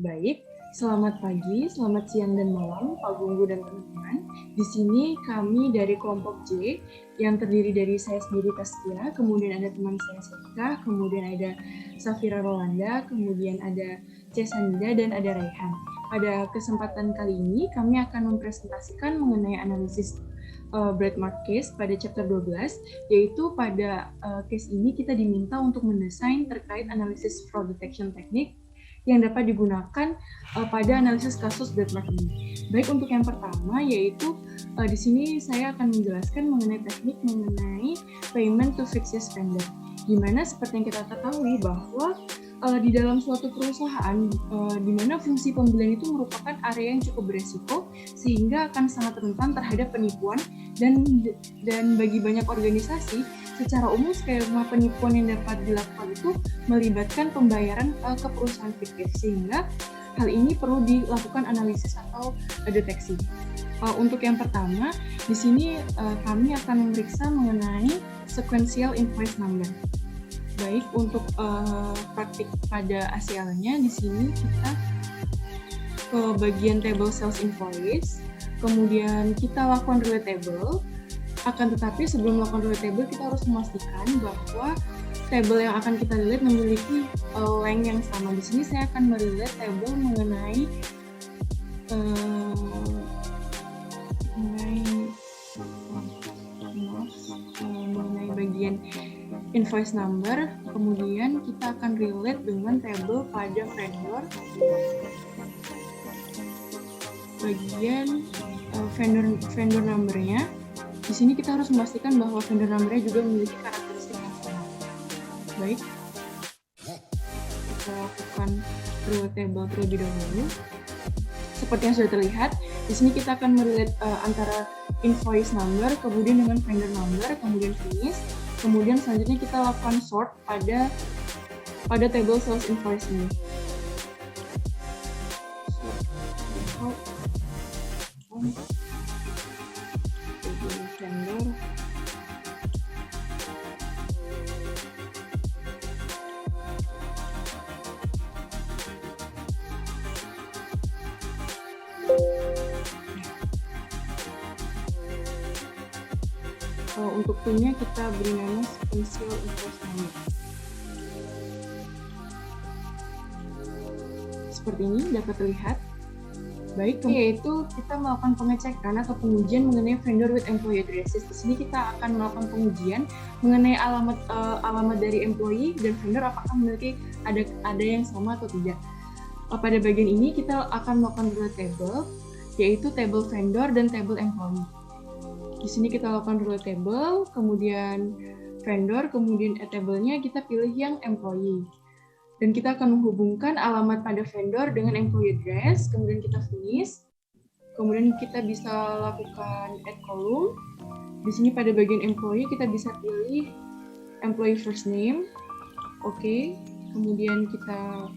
Baik, selamat pagi, selamat siang dan malam, Pak Gunggu dan teman-teman. Di sini kami dari kelompok J yang terdiri dari saya sendiri Taskia, kemudian ada teman saya Setika, kemudian ada Safira Rolanda, kemudian ada Cesanida dan ada Raihan. Pada kesempatan kali ini kami akan mempresentasikan mengenai analisis Breadmark case pada chapter 12, yaitu pada case ini kita diminta untuk mendesain terkait analisis fraud detection technique yang dapat digunakan pada analisis kasus Breadmark ini. Baik, untuk yang pertama yaitu di sini saya akan menjelaskan mengenai teknik mengenai payment to fictitious vendor. Dimana seperti yang kita ketahui bahwa di dalam suatu perusahaan di mana fungsi pembelian itu merupakan area yang cukup beresiko sehingga akan sangat rentan terhadap penipuan dan bagi banyak organisasi secara umum skema penipuan yang dapat dilakukan itu melibatkan pembayaran ke perusahaan fiktif sehingga hal ini perlu dilakukan analisis atau deteksi. Untuk yang pertama, di sini kami akan memeriksa mengenai sequential invoice number. Baik, untuk praktik pada ACL-nya di sini kita ke bagian table sales invoice, kemudian kita lakukan relate table. Akan tetapi sebelum melakukan relate table kita harus memastikan bahwa table yang akan kita relate memiliki length yang sama. Di sini saya akan merelate table mengenai bagian invoice number, kemudian kita akan relate dengan table pada vendor bagian vendor number-nya. Di sini kita harus memastikan bahwa vendor number-nya juga memiliki karakteristik yang sama. Baik, kita lakukan relate table terlebih dahulu. Seperti yang sudah terlihat, di sini kita akan merelate antara invoice number, kemudian dengan vendor number, kemudian finish. Kemudian selanjutnya kita lakukan sort pada table sales invoice ini. Vendor. Untuk timnya kita beri nama sequential invoice number. Seperti ini dapat terlihat. Baik, yaitu kita melakukan pengecekan atau pengujian mengenai vendor with employee addresses. Di sini kita akan melakukan pengujian mengenai alamat dari employee dan vendor apakah memiliki ada yang sama atau tidak. Pada bagian ini kita akan melakukan relate table, yaitu table vendor dan table employee. Di sini kita lakukan relate table, kemudian vendor, kemudian table-nya kita pilih yang employee. Dan kita akan menghubungkan alamat pada vendor dengan employee address, kemudian kita finish. Kemudian kita bisa lakukan add column. Di sini pada bagian employee kita bisa pilih employee first name. Oke. Kemudian kita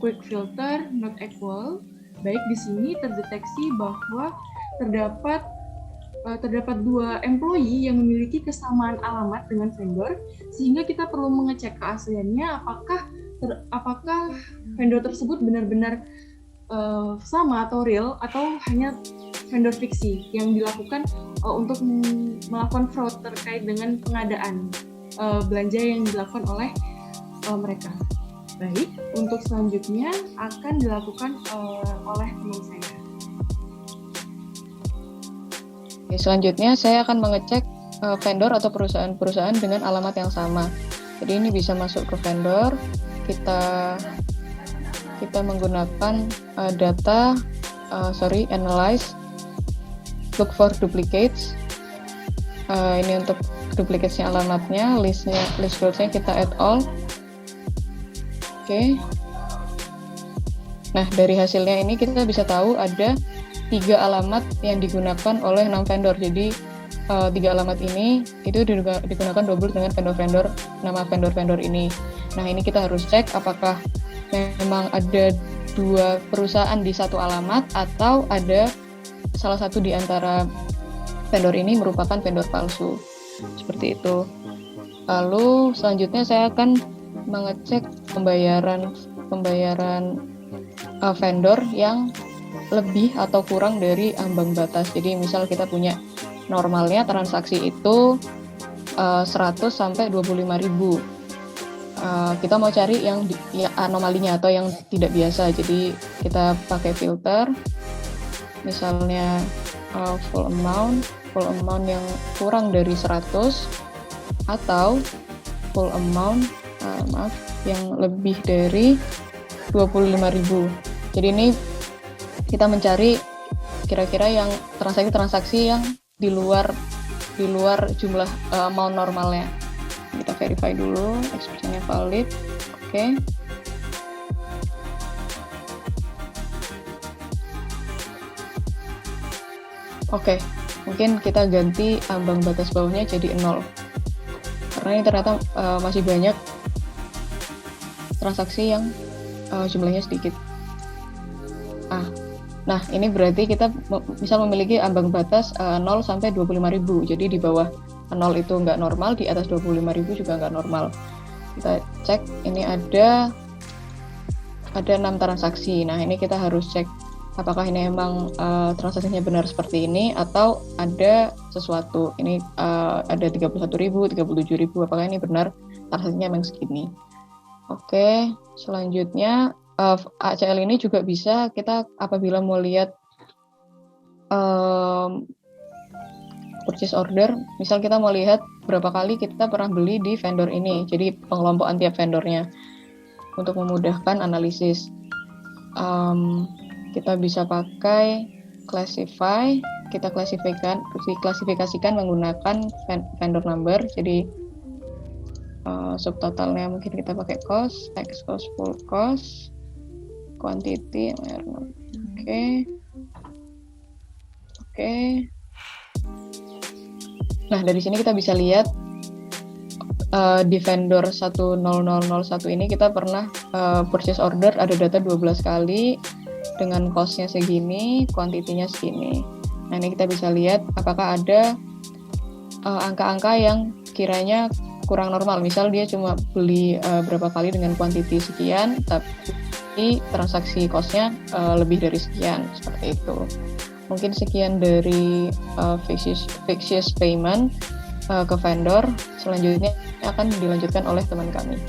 quick filter not equal. Baik, di sini terdeteksi bahwa terdapat dua employee yang memiliki kesamaan alamat dengan vendor, sehingga kita perlu mengecek keasliannya apakah vendor tersebut benar-benar sama atau real atau hanya vendor fiksi yang dilakukan untuk melakukan fraud terkait dengan pengadaan belanja yang dilakukan oleh mereka. Baik, untuk selanjutnya akan dilakukan oleh teman saya. Selanjutnya saya akan mengecek vendor atau perusahaan-perusahaan dengan alamat yang sama. Jadi ini bisa masuk ke vendor, kita menggunakan analyze, look for duplicates. Ini untuk duplicatesnya alamatnya, list fields-nya kita add all. Oke. Nah, dari hasilnya ini kita bisa tahu ada 3 alamat yang digunakan oleh 6 vendor. Jadi 3 alamat ini itu digunakan double dengan nama vendor-vendor ini. Nah, ini kita harus cek apakah memang ada 2 perusahaan di satu alamat atau ada salah satu di antara vendor ini merupakan vendor palsu. Seperti itu. Lalu selanjutnya saya akan mengecek pembayaran vendor yang lebih atau kurang dari ambang batas. Jadi misal kita punya normalnya transaksi itu 100 sampai 25.000. Kita mau cari yang anomalinya atau yang tidak biasa. Jadi kita pakai filter, misalnya full amount yang kurang dari 100 atau full amount yang lebih dari 25.000. Jadi ini kita mencari kira-kira yang transaksi-transaksi yang di luar jumlah amount normalnya. Kita verify dulu expressionnya valid. Oke, mungkin kita ganti ambang batas bawahnya jadi 0 karena ini ternyata masih banyak transaksi yang jumlahnya sedikit. Nah, ini berarti kita misal memiliki ambang batas 0 sampai 25.000. Jadi di bawah 0 itu nggak normal, di atas 25.000 juga nggak normal. Kita cek, ini ada 6 transaksi. Nah, ini kita harus cek apakah ini emang transaksinya benar seperti ini atau ada sesuatu. Ini ada 31.000, 37.000, apakah ini benar transaksinya emang segini. Oke, selanjutnya ACL ini juga bisa kita apabila mau lihat purchase order, misal kita mau lihat berapa kali kita pernah beli di vendor ini, jadi pengelompokan tiap vendornya untuk memudahkan analisis. Kita bisa pakai classify, kita klasifikasikan menggunakan vendor number, jadi subtotalnya mungkin kita pakai cost, X cost, full cost, quantity, oke. Nah, dari sini kita bisa lihat di vendor 10001 ini kita pernah purchase order ada data 12 kali dengan cost-nya segini, quantity-nya segini. Nah, ini kita bisa lihat apakah ada angka-angka yang kiranya kurang normal. Misal dia cuma beli berapa kali dengan quantity sekian, tapi transaksi cost-nya lebih dari sekian, seperti itu. Mungkin sekian dari fictitious payment ke vendor. Selanjutnya akan dilanjutkan oleh teman kami.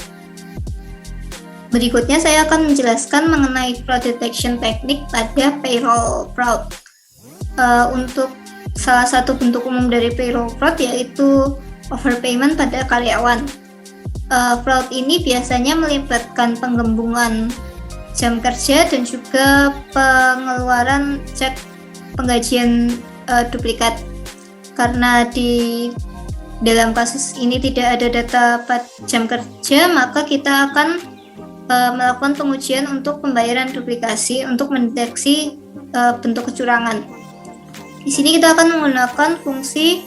Berikutnya saya akan menjelaskan mengenai fraud detection technique pada payroll fraud. Untuk salah satu bentuk umum dari payroll fraud yaitu overpayment pada karyawan. Fraud ini biasanya melibatkan penggembungan jam kerja dan juga pengeluaran cek penggajian duplikat. Karena di dalam kasus ini tidak ada data jam kerja, maka kita akan melakukan pengujian untuk pembayaran duplikasi untuk mendeteksi bentuk kecurangan. Di sini kita akan menggunakan fungsi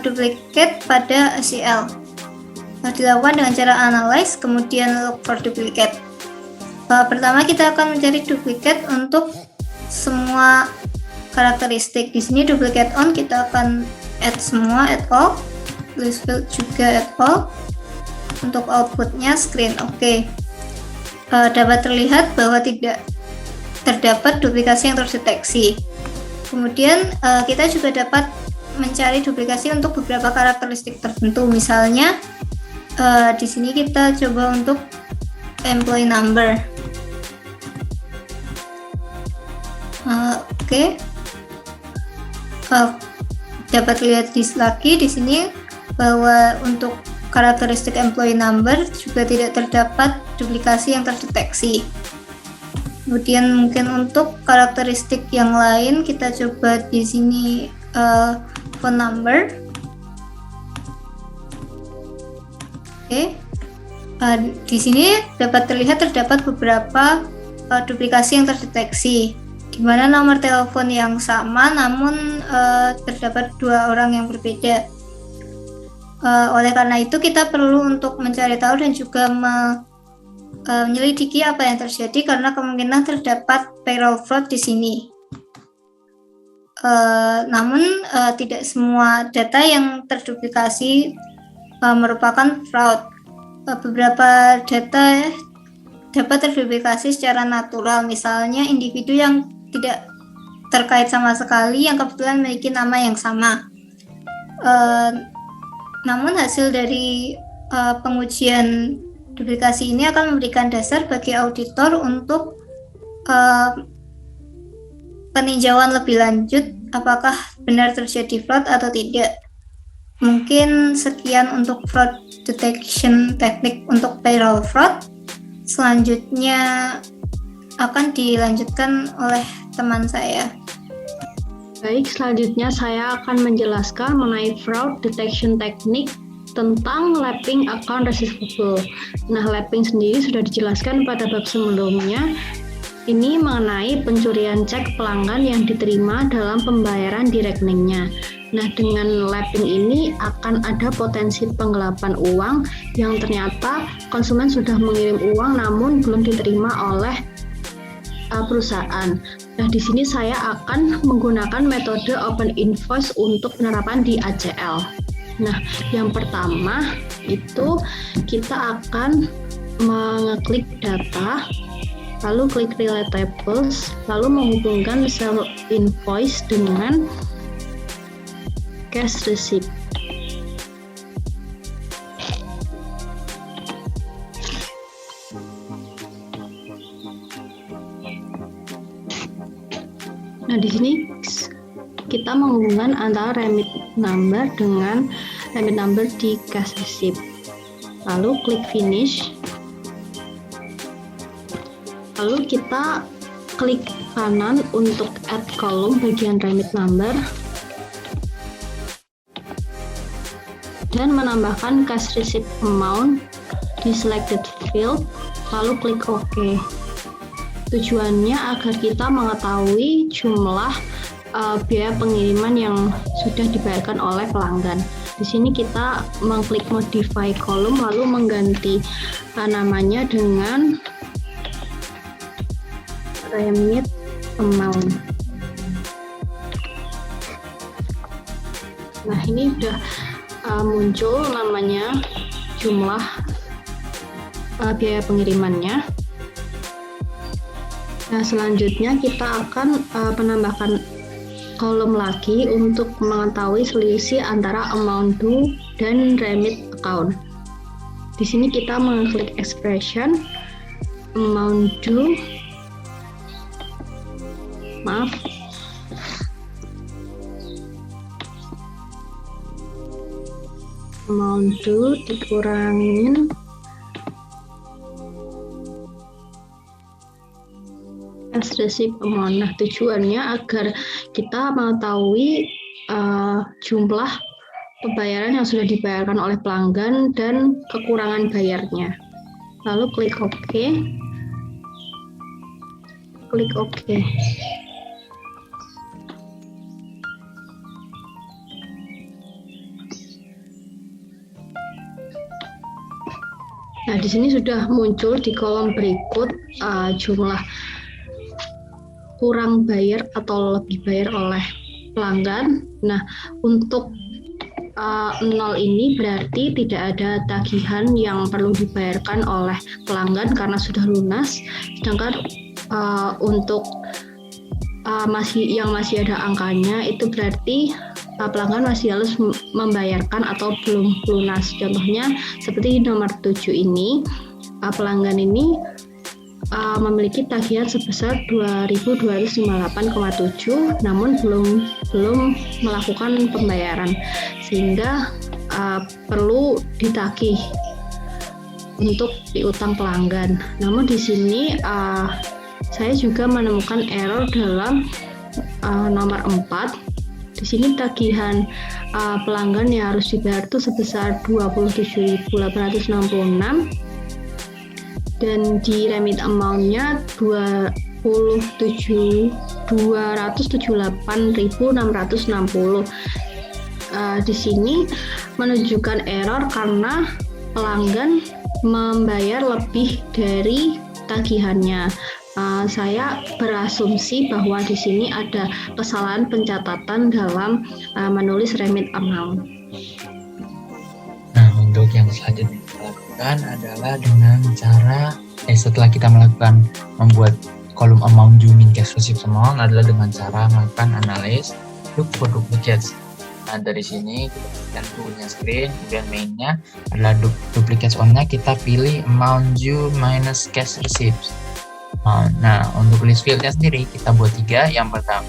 duplicate pada ACL. Dilakukan dengan cara analyze, kemudian look for duplicate. Pertama kita akan mencari duplicate untuk semua karakteristik. Di sini duplicate on kita akan add semua, add all, list field juga add all. Untuk outputnya screen oke. Dapat terlihat bahwa tidak terdapat duplikasi yang terdeteksi. Kemudian kita juga dapat mencari duplikasi untuk beberapa karakteristik tertentu. Misalnya di sini kita coba untuk employee number. Dapat lihat lagi di sini bahwa untuk karakteristik employee number juga tidak terdapat duplikasi yang terdeteksi. Kemudian mungkin untuk karakteristik yang lain kita coba di sini phone number. Di sini dapat terlihat terdapat beberapa duplikasi yang terdeteksi, di mana nomor telepon yang sama namun terdapat dua orang yang berbeda. Oleh karena itu kita perlu untuk mencari tahu dan juga menyelidiki apa yang terjadi karena kemungkinan terdapat payroll fraud di sini. Namun tidak semua data yang terduplikasi merupakan fraud. Beberapa data dapat terverifikasi secara natural, misalnya individu yang tidak terkait sama sekali yang kebetulan memiliki nama yang sama. Namun hasil dari pengujian duplikasi ini akan memberikan dasar bagi auditor untuk peninjauan lebih lanjut apakah benar terjadi fraud atau tidak. Mungkin sekian untuk fraud detection teknik untuk payroll fraud. Selanjutnya akan dilanjutkan oleh teman saya. Baik, selanjutnya saya akan menjelaskan mengenai fraud detection teknik tentang lapping account receivable. Nah, lapping sendiri sudah dijelaskan pada bab sebelumnya. Ini mengenai pencurian cek pelanggan yang diterima dalam pembayaran di rekeningnya. Nah, dengan lapping ini akan ada potensi penggelapan uang yang ternyata konsumen sudah mengirim uang namun belum diterima oleh perusahaan. Nah, di sini saya akan menggunakan metode open invoice untuk penerapan di ACL. Nah, yang pertama itu kita akan mengeklik data, lalu klik relatables, lalu menghubungkan sel invoice dengan cash receipt. Nah, di sini kita menghubungkan antara remit number dengan remit number di cash receipt. Lalu klik finish. Lalu kita klik kanan untuk add column bagian remit number dan menambahkan cash receipt amount di selected field, lalu klik OK. Tujuannya agar kita mengetahui jumlah biaya pengiriman yang sudah dibayarkan oleh pelanggan. Di sini kita mengklik modify column lalu mengganti namanya dengan remit amount. Nah, ini sudah muncul namanya jumlah biaya pengirimannya. Nah, selanjutnya kita akan menambahkan kolom lagi untuk mengetahui selisih antara amount due dan remit account. Di sini kita mengklik expression amount due. Amount due dikurangin cash receipt amount. Nah, tujuannya agar kita mengetahui jumlah pembayaran yang sudah dibayarkan oleh pelanggan dan kekurangan bayarnya. Lalu klik OK. Klik OK. Nah, di sini sudah muncul di kolom berikut jumlah kurang bayar atau lebih bayar oleh pelanggan. Nah, untuk 0 ini berarti tidak ada tagihan yang perlu dibayarkan oleh pelanggan karena sudah lunas. Sedangkan untuk masih ada angkanya itu berarti pelanggan masih harus membayarkan atau belum lunas. Contohnya seperti nomor 7 ini, pelanggan ini memiliki tagihan sebesar 2.258,7 namun belum melakukan pembayaran, sehingga perlu ditagih untuk piutang pelanggan. Namun di sini saya juga menemukan error dalam nomor 4. Di sini tagihan pelanggan yang harus dibayar itu sebesar 27.866 dan di remit amount-nya 278.660. Di sini menunjukkan error karena pelanggan membayar lebih dari tagihannya. Saya berasumsi bahwa di sini ada kesalahan pencatatan dalam menulis remit amount. Nah, untuk yang selanjutnya kita lakukan adalah dengan cara setelah kita melakukan membuat kolom amount due min cash receipts amount adalah dengan cara melakukan analysis look for duplicates. Nah, dari sini kita pilihkan toolnya screen, kemudian mainnya adalah duplicates on-nya kita pilih amount due minus cash receipts. Nah, untuk list field-nya sendiri kita buat 3. Yang pertama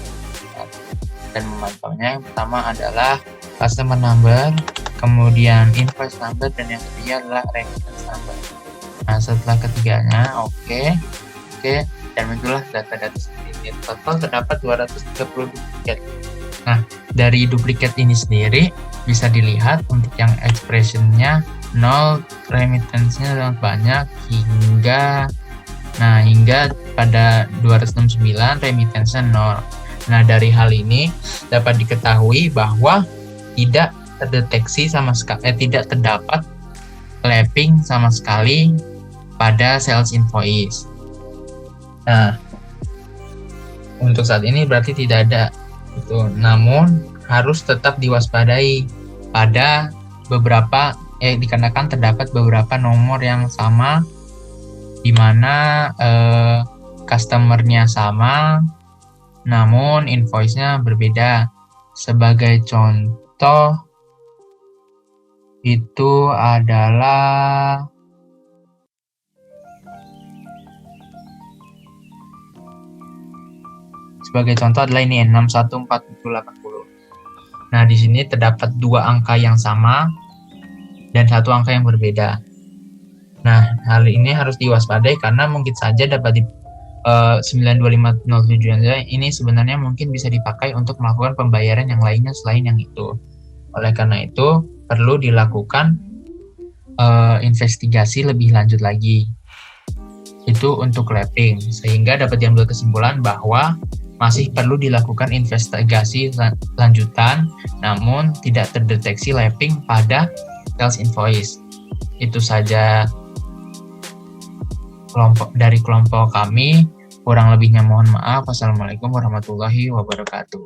dan memantaunya, yang pertama adalah customer number, kemudian invoice number, dan yang ketiga adalah remittance number. Nah, setelah ketiganya oke, dan muncullah data-data seperti ini. Total terdapat 230 duplikat. Nah, dari duplikat ini sendiri bisa dilihat untuk yang expression-nya 0, remittance-nya sangat banyak hingga pada 269 remittance-nya 0. Nah, dari hal ini dapat diketahui bahwa tidak terdeteksi sama sekali, tidak terdapat lapping sama sekali pada sales invoice. Nah, untuk saat ini berarti tidak ada itu, namun harus tetap diwaspadai pada beberapa dikarenakan terdapat beberapa nomor yang sama di mana customer-nya sama namun invoice-nya berbeda. Sebagai contoh itu adalah ini 614780. Nah, di sini terdapat 2 angka yang sama dan 1 angka yang berbeda. Nah, hal ini harus diwaspadai karena mungkin saja dapat 92507 ini sebenarnya mungkin bisa dipakai untuk melakukan pembayaran yang lainnya selain yang itu. Oleh karena itu, perlu dilakukan investigasi lebih lanjut lagi. Itu untuk lapping, sehingga dapat diambil kesimpulan bahwa masih perlu dilakukan investigasi lanjutan, namun tidak terdeteksi lapping pada sales invoice. Itu saja dari kelompok kami. Kurang lebihnya mohon maaf. Wassalamualaikum warahmatullahi wabarakatuh.